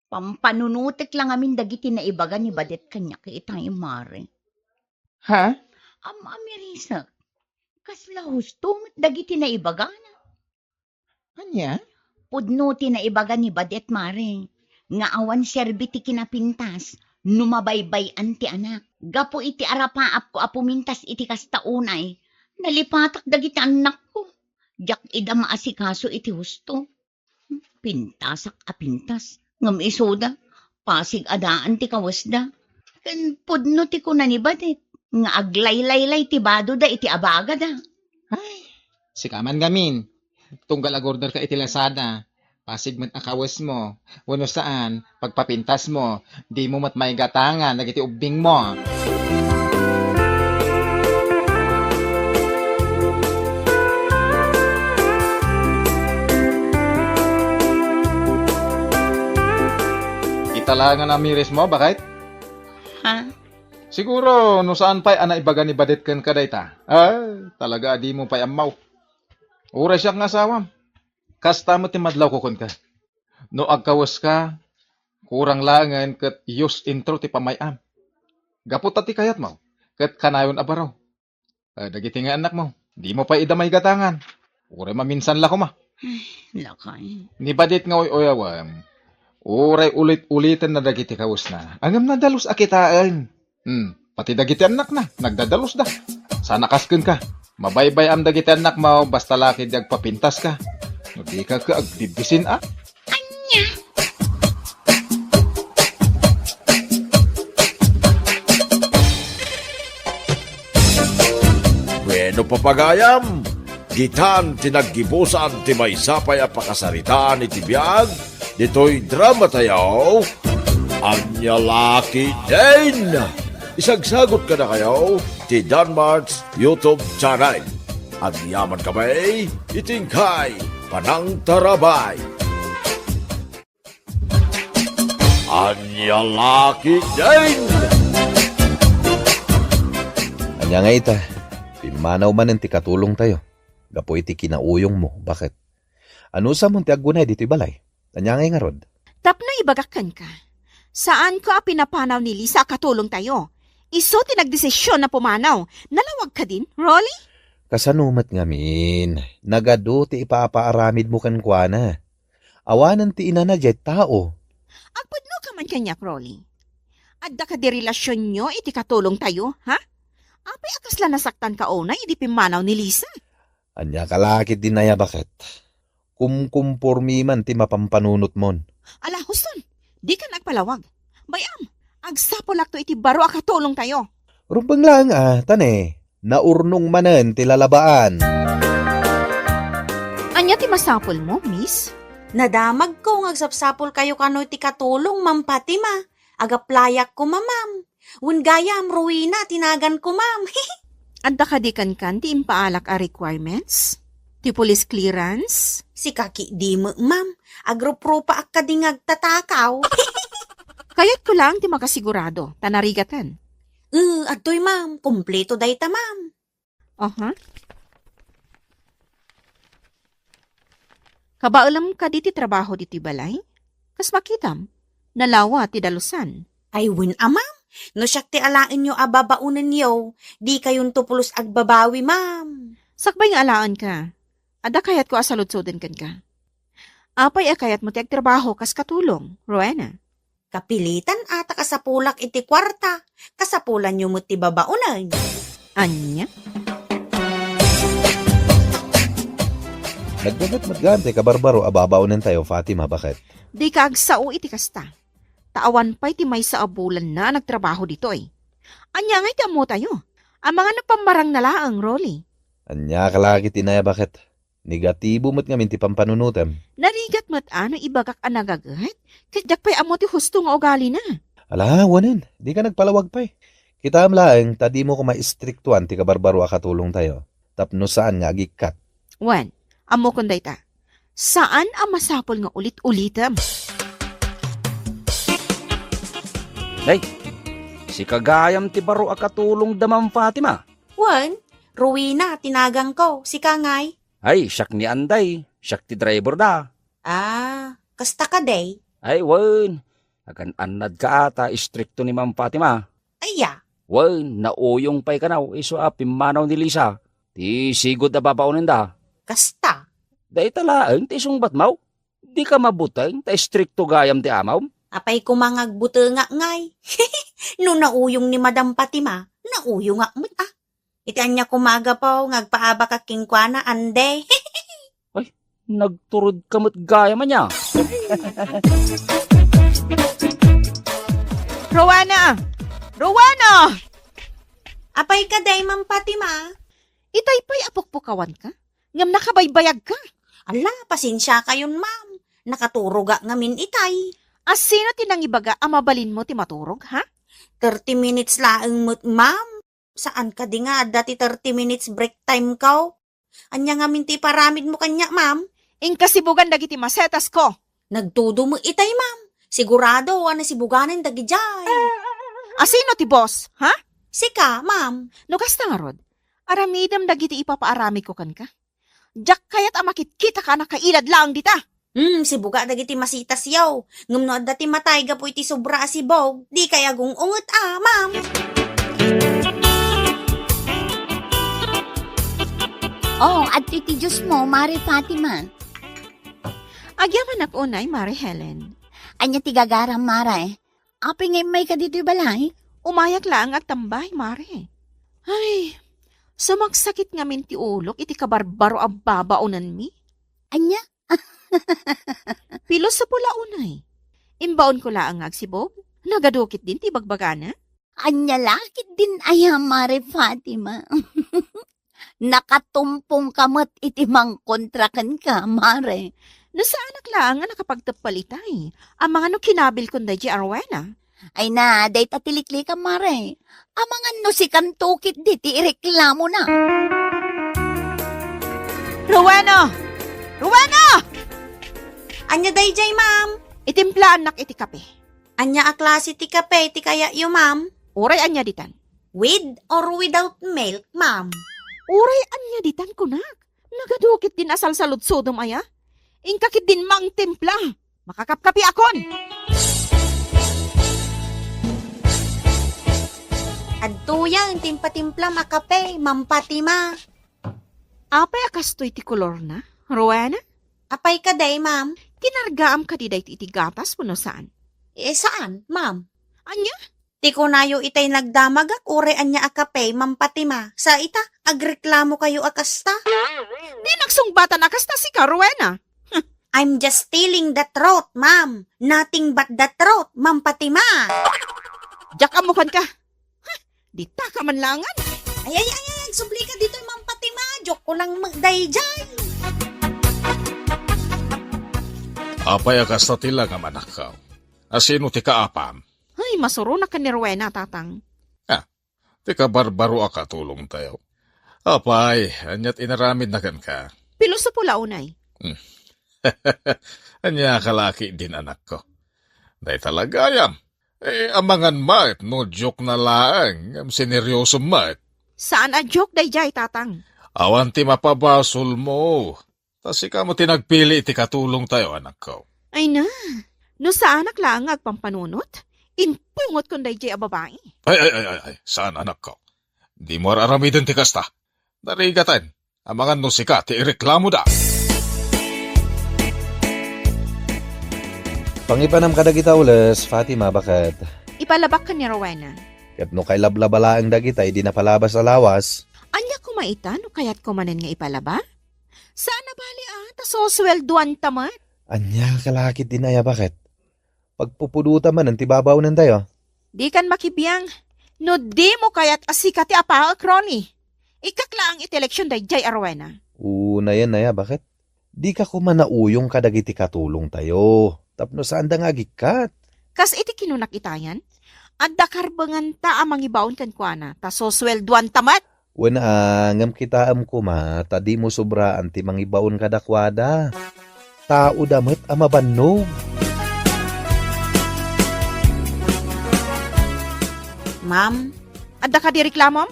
pampanunutik lang amin dagiti na ibaga ni Badet kanya kay itang imare. Ha? Amirisa, kasla husto met dagiti na ibaga na. Anya? Pudno ti na ibaga ni Badet mare. Nga awan serbi ti kinapintas, numabaybay anti anak. Gapo iti arapaap ko apumintas iti kastaunay. Nalipatak dagiti anak ko. Jak ida maasikaso iti husto. Pintasak a pintas. Ngam isoda. Pasig adaan ti kawasda. Ken pudno ti kuna ni Badet. Nga aglaylay-lay ti bado da iti abaga da. Ay, sikaman gamin. Tunggal agorder ka iti Lazada. Pasig man akawas mo. Wano saan, pagpapintas mo, di mo mat may gatangan, nagiti ubing mo. Italangan ang miris mo, bakit? Ha? Siguro, no saan pa'y ana ibaga ni Badit kan kadayta. Ay, talaga di mo pa'y amaw. Uray siya nga asawam. Kasta mo timadlaw ko kun ka. No agkawas ka, kurang langan kat use intro ti pamayam. Gapot ti kayat mo, kat kanayon abaraw. Dagiti nga anak mo, di mo pa idamay gatangan. Uray maminsan la ko ma. Lakay. Ni Badit nga oyawam. Uray ulit-ulitan na dagiti kawas na. Angam na dalos akitaan. Pati dagiti anak na, nagdadalos da. Sana kasken ka. Mabaybay am dagiti anak mo, basta laki di agpapintas ka. No di ka agbibisin ah. Bueno papagayam, gitan tinaggibusan ti may sapay a pakasaritaan iti biyag, dito'y drama tayo, Anya Laki Din! Isagsagot ka na kayo ti Danmarks YouTube channel. At yaman kami, itingkay, panang tarabay. Anya Laki Din! Anya nga ita, pimanaw man ang tikatulong tayo. Gapo iti kinauyong mo, bakit? Ano sa mong ti agunay dito'y balay? Anya nga rod. Tapno ibagakan ka. Saan ko a pinapanaw ni Lisa katulong tayo? Iso tinagdesisyon na pumanaw. Nalawag ka din, Rolly? Kasanumat nga min, nagado ti ipapaaramid mo kan kwa na. Awanan ti ina na jet tao. Agpudno ka man kanyak, Rolly. Adda ka di relasyon nyo, iti katulong tayo, ha? Apay akasla nasaktan ka o na, iti pimanaw ni Lisa. Anya kalakit din naya bakit? Kumkumpormi man ti mapampanunot mon. Ala, Huston, di ka nagpalawag. Bayam, agsapolak to iti baro a katulong tayo. Rumbang lang tane, naurnong manen ti lalabaan. Anya ti masapol mo, miss? Nadamag ko ngagsapsapol kayo kano ti katulong, Ma'am Fatima. Agaplayak ko, mamam. Wungayam, ruina, tinagan ko, ma'am. Adda ka di kan ti impaalak a requirements? Ti police clearance? Si kaki di mo, ma'am. Agropro pa ak kadingag tatakaw. Kayat ko lang ti makasigurado, tanarigatan. Atoy, ma'am. Kompleto dayta, ma'am. Aha. Kabaulam ka di ti trabaho di ti balay? Kas makitam, nalawa ti dalusan. Ay, ma'am. No siyak ti alain nyo ababaunan nyo. Di kayong tupulos agbabawi, ma'am. Sakbay nga alaan ka. Ada kayat ko asalutsoden kan ka. Apay akayat mo ti agtrabaho kas katulong, Rowena. Kapilitan ata kasapulak iti kwarta. Kasapulan nyo mo ti babaunan. Anya? Nagdagat-madgante ka barbaro ababaunan tayo, Fatima, bakit? Di ka agsao iti kasta. Taawan pa'y ti may sa abulan na nagtrabaho dito eh. Anya nga'y ti amo tayo. Ang mga napamarang nalaang, Rolly. Anya kalaki tinaya bakit? Negatibo mo't ngamin ti pampanunutem. Narigat mo't ano ibagak ang nagagat? Kadyak pa'y amo ti husto nga ugali na. Ala, wanin. Di ka nagpalawag pa eh. Kita amlaeng, tadi mo ko maistriktuan ti kabarbaro akatulong tayo. Tapno saan nga agikat. Wan, amo kunday ta. Saan ang masapol nga ulit-ulitam? Day, si kagayam ti baro akatulong da, Ma'am Fatima. Wan, ruina, tinagang ko. Si Kangay. Ay, siyak ni Anday. Siyak ti driver da. Kasta ka, day. Ay, wan. Agan anad ka ata, istrikto ni Ma'am Fatima. Aya. Wan, nauyong pa'y kanaw, iso pimanaw ni Lisa. Ti sigod na babaunin da. Kasta. Day talaan, ti sungbat maw. Di ka mabutang, ta istrikto gayam ti amaw. Apay kumangagbuto nga ngay. No nauyong ni Madam Fatima, nauyong nga mo't Itian niya kumaga po, ngagpaaba ka kingkwana, ande. Nagturod kamot gaya man niya. Rowena! Rowena! Apay ka day, Ma'am Fatima. Itay pa'y apukpukawan ka? Ngam nakabaybayag ka? Ala, pasensya kayon, ma'am. Nakaturuga ngamin itay. Sino tinangibaga ang mabalin mo ti maturog, ha? 30 minutes laeng mo't, ma'am. Saan ka di nga, dati 30 minutes break time ka? Anya nga minti paramid mo kanya, ma'am. Inkasibugan dagiti masetas ko. Nagtudo mo itay, ma'am. Sigurado, sibuganan dagi jay. Asino ti boss, ha? Sika, ma'am. No kasta nga rod, aramidam dagiti ipapaarami ko kan ka. Jak kayat amakit kita ka nakailad lang dita. Si buga dagiti masitas yaw. Ngam no adda ti matay gapo iti sobra si Bog. Di kaya gungungot ma'am. Oh, at ti Diyos mo, Mari Fatima. Agyaman ako unay, Mari Helen. Anya ti gagaram, Mare. Api ngay may ka dito'y balay. Umayak lang agtambay, Mari. Ay, sumagsakit nga min ti ulok iti kabarbaro ang babaunan mi. Anya? Pilos sa pula unay. Imbaon ko laang agsibog. Nagadukit din ti bagbagana. Anya lakit din aya, Mare Fatima. Nakatumpong kamot iti mang kontrakan ka, Mare. No sa anak lang nga nakapagtapalitay. Ang mga no kinabil kundi di Arwena. Ay na, day tatilikli ka, Mare. Amangan no si kantukit diti ireklamo na. Rowena! Rowena! Anya dayjay, ma'am. Itimplaan nak iti kape. Anya a klase ti kape ti kaya yu, ma'am. Uray anya ditan. With or without milk, ma'am. Uray anya ditan kunak. Nagadukit din asal sa lutsodom aya. Ingkakit din mang timpla. Makakapkapi akon. Adtuyang timpa-timpla makape, Ma'am Fatima. Apay akastoy ti kolor na. Rowena? Apay ka day, ma'am. Kinargaam ka di day iti gatas puno saan. Saan, ma'am? Anya? Ti kunayo itay nagdamagak ure anya akape, Ma'am Fatima. Sa ita, agreklamo kayo akasta. Di nagsungbatan akasta si ka, Rowena. I'm just telling the truth, ma'am. Nothing but the truth, Ma'am Fatima. Diyak amukan ka. Di ta ka man langan. Ay, subli ka dito, Ma'am Fatima. Joke ko lang magdayjay. Apay akasta tila nga manakaw. Asino ti kaapam? Ay, masuro na ka ni Rowena, tatang. Ti kabarbaro akatulong tayo. Apay, anyat inaramid na kan ka. Pilo sa pula unay. Anya kalaki din anak ko. Day talaga yam. Amangan mat, no joke na laang. Sineryoso mat. Saan a joke day jay, tatang? Awan ti mapabasol mo. Tasi ka mo tinagpili iti katulong tayo, anak ko. Ay na, no sa anak lang agpampanunot, inpungot kong day jay a babae. Ay, saan anak ko? Di mo aramidin ti kasta. Darigatan, amangan no sika, ti ireklamo da. Pangipanam ka dagita ules, Fatima, bakit? Ipalabak ka ni Rowena. Kat no kay lablabalaang dagita, di na palabas sa lawas. Anya kumaita, no kayat kumanan nga ipalaba? Sana bali taso swelduan tamat. Anya kalakit din aya, bakit? Pagpupuduta man ang tibabaw nan tayo. Di kan makibiyang, no di mo kayat asikati apa kroni. Ikakla ang iteleksyon day jay Arwena. Una yan na ya, bakit? Di ka kumanauyong kadagiti katulong tayo. Tapno saan da nga gikat? Kas iti kinunak itayan, adda karbangan ta amang ibaon kan kuana, taso swelduan tamat. Wen ngam kita kuma, tadi mo sobraan ti mangibaon kadakwada. Tao damet amabannog. Ma'am? Adda ka di reklamom?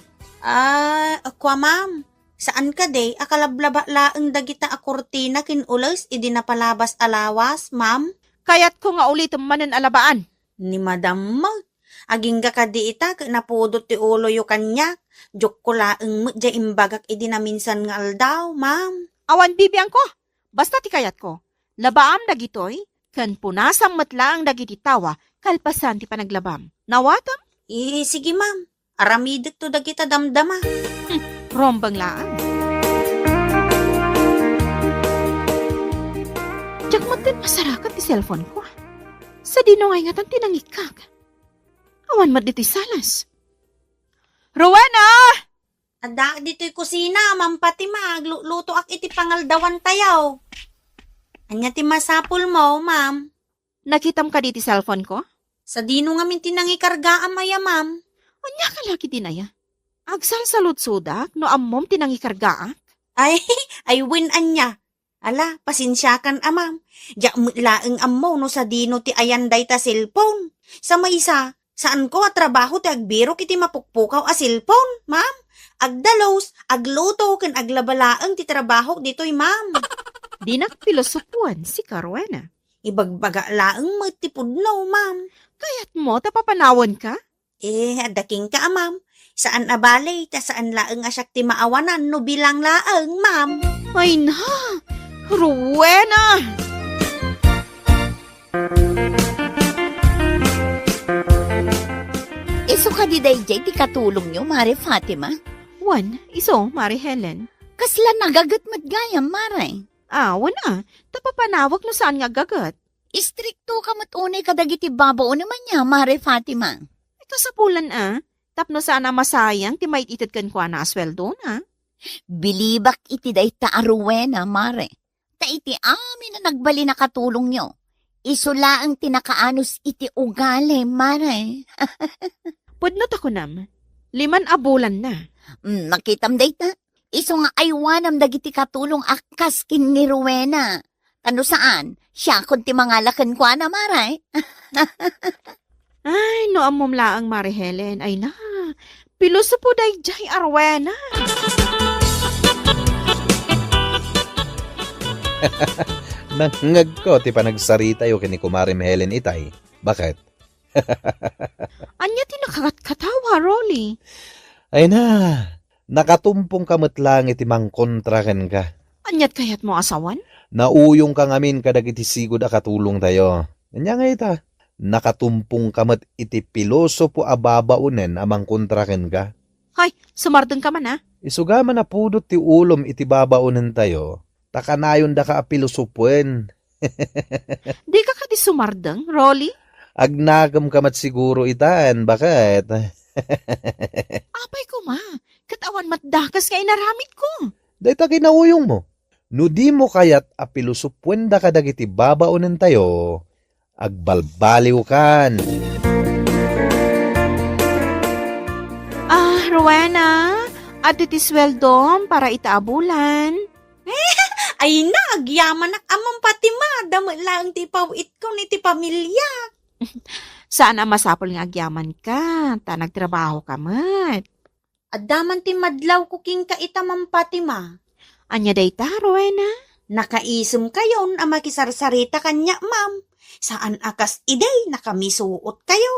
Akwa, ma'am. Saan ka day? Akalablaba laeng dagita a kortina kinulos, idi napalabas alawas, ma'am? Kayat ko nga ulit manan alabaan. Ni Madam Mag. Aging ka di ita, napudot ti ulo yu kanya. Jok ko laeng medya imbagak idi na minsan nga aldaw, ma'am. Awan bibiyang ko. Basta ti kayat ko. Labaam dagitoy, kan punasang matlaang dagiti tawa, kalpasan ti panaglabam. Nawatam? Sige, ma'am. Aramidit to dagita damdama. Rombang laan. Diyak mo din masarakat ti cellphone ko. Sa dinungay nga tan tinangikak. Awan mo diti salas. Rowena! Ada dito'y kusina, Ma'am Fatima. Luto ak iti pangaldawan tayaw. Anya ti masapul mo, ma'am? Nakitam ka diti cellphone ko? Sa dino nga min tinangikarga amaya, ma'am. Anya ka laki dinaya? Agsal sa lutsudak no ammom tinangikargaak? Ay win anya. Ala, pasensyakan ma'am. Diya laeng ammo no sa dino ti ayanday ta cellphone. Sa maysa, Saan ko trabaho ti agbiro kiti mapukpukaw a cellphone, ma'am? Agdalos, agluto, ken aglabalaang ti trabaho dito'y ma'am. Di nakpilosopuan si Rowena. Ibagbaga laang magtipudno, ma'am. Kaya't mo, tapapanawan ka? Daking ka, ma'am. Saan abalay, ta saan laang asyak ti maawanan no bilang laang, ma'am. Ay na, Rowena! Iso ka di dayjay ti katulong nyo, Mare Fatima. Wan, iso, Mari Helen. Kasla nagagat matgayam, Mare. Wana, tapapanawag no saan nga gagat. Istrikto ka matunay kadagiti babao naman niya, Mare Fatima. Ito sa pulan tapno sana masayang ti may itid kan kwa na asweldo na. Bilibak iti day taaruwena, Mare. Ta iti amin na nagbali na katulong nyo. Isula ang tinakaanos iti ugali, Mare. Pudnot ako nam, 5 abulan na. Makitam day ta. Iso nga aywanam dagiti katulong akas kin ni Rowena. Kano saan? Siya kun ti mangalakan kwa na, Mare. Ay, no amom laang Mari Helen. Ay na, piluso po day jay Rowena. Nangag ko, ti panagsarita yo kini Kumarim Helen itay. Bakit? Anya ti nakakatawa, Rolly. Ay na, nakatumpong kamot lang iti mangkontraken ka. Anyat kayat mo asawan? Nauyong ka ngamin kadag iti sigod a katulong tayo. Anya nga ita, nakatumpong kamot iti pilosopo ababaunen amang kontraken ka. Hay, sumardeng ka man Isugaman na pudot ti ulom iti babaunen tayo. Takanayon da ka a pilosopuen. Di ka kadi sumardeng, Rolly? Agnagam kamat siguro itan, bakit? Apay ko ma, katawan matdakas nga inaramid ko. Dahita kinauyong mo. No di mo kayat a pilosopuen da kadag iti babaunen tayo, agbalbaliw kan. Rowena, at iti sweldom para itaabulan. Ay na, agyaman nak amang Fatima. Damo lang ti pawit ko ni ti pamilya. Saan ang masapol nga agyaman ka? Ta nagtrabaho ka mat. Adaman ti madlaw ko king kaitamang Fatima. Anya day ta, Rowena? Nakaisem kayon ang makisarsarita kanya, ma'am. Saan akas iday nakamisuot kayo?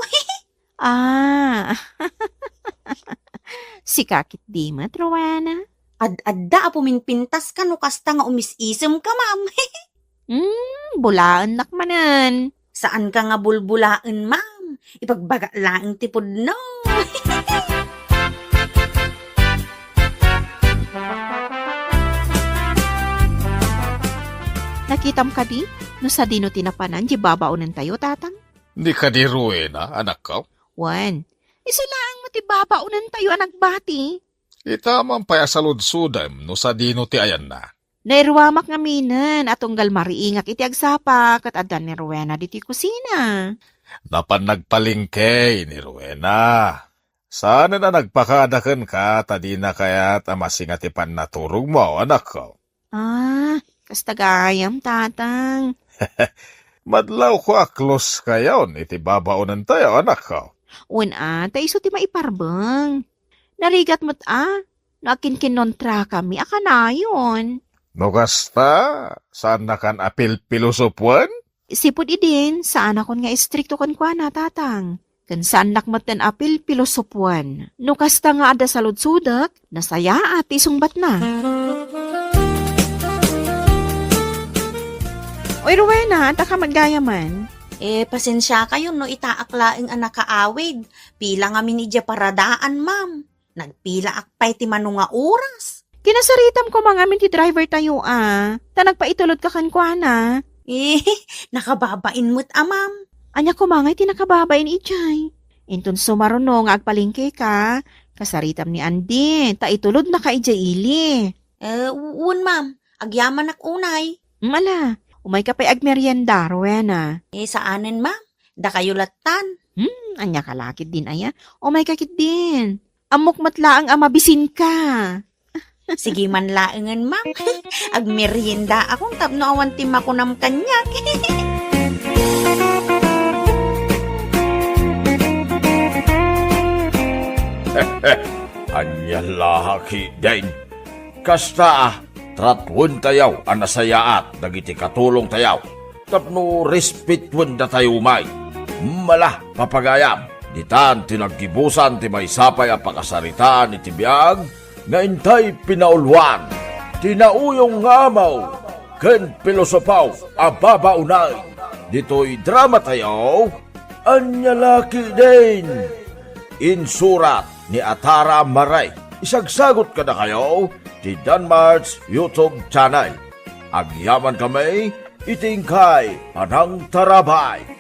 Si kakit di mat, Rowena? Ad-adda puminpintas ka no kasta nga umisisem ka, ma'am. Bulaan nakmanan. Saan ka nga bulbulaan, ma'am? Ipagbaga lang tipod no. Nakitam ka di? No sa dino tinapanan, di babaunan tayo, tatang? Hindi ka di Rowena, anak ka. Wan, isa lang mo ti babaunan tayo, anak bati. Itamang paya sa ludsudam no sa dino ti ayan na. Nairwamak nga minan, atong galmariingak iti agsapak, at adan ni Rowena diti kusina. Napan nagpalingkay ni Rowena. Sana na nagpakadakan ka, tadi na kaya't amasingat ipan naturog mo, anak ko. Kastagayam, tatang. Madlaw ko aklos kayon, iti babaunan tayo, anak ko. Taiso ti maiparbang. Narigat mo't nakinkinontra kami, akanayon. No kasta, saan na kan apil pilosopuan? Sipod idin, saan akon nga istrikto kan kwa na, tatang. Kan saan nakmat ten apil pilosopuan. No kasta nga ada sa ludsudak, nasaya at isungbat na. Oy, Rowena, anta ka maggayaman. Pasensya kayo no itaaklaing anak kaawid. Pila nga minidya paradaan, ma'am. Nagpila akpay ti manunga oras. Kinasaritam ko mga min ti driver tayo Ta nagpaitulod ka kan kwa na. Nakababain mo't ma'am. Anya ko mga iti nakababain ijay. Inton sumaruno nga agpalingke ka. Kasaritam ni Andi, ta itulod na ka ijay ili. Uun ma'am, agyaman ak unay. Mala, umay ka pa'y agmerienda, Rowena. Saanin ma'am? Da kayo latan. Anya kalakit din aya. Umay kakit din. Amok matlaang amabisin ka. Sige man laengan, ma'am. Agmerienda akong tapno awan tim ako nam kanyak. Anya laki din. Kasta tratwen tayaw ang nasayaat dagiti katulong tayaw. Tapno respetwen da tayo may. Mala papagayam. Ditan tinaggibusan ti may sapay ang pakasaritaan ni tibiyag nga intay pinaulwan. Tinauyong ngamaw ken pilosopaw ababaunay. Dito'y drama tayo, anya laki din. Insurat ni Atara Maray. Isagsagot ka na kayo ti Danmar's YouTube channel. Agyaman kami, itingkay anang tarabay.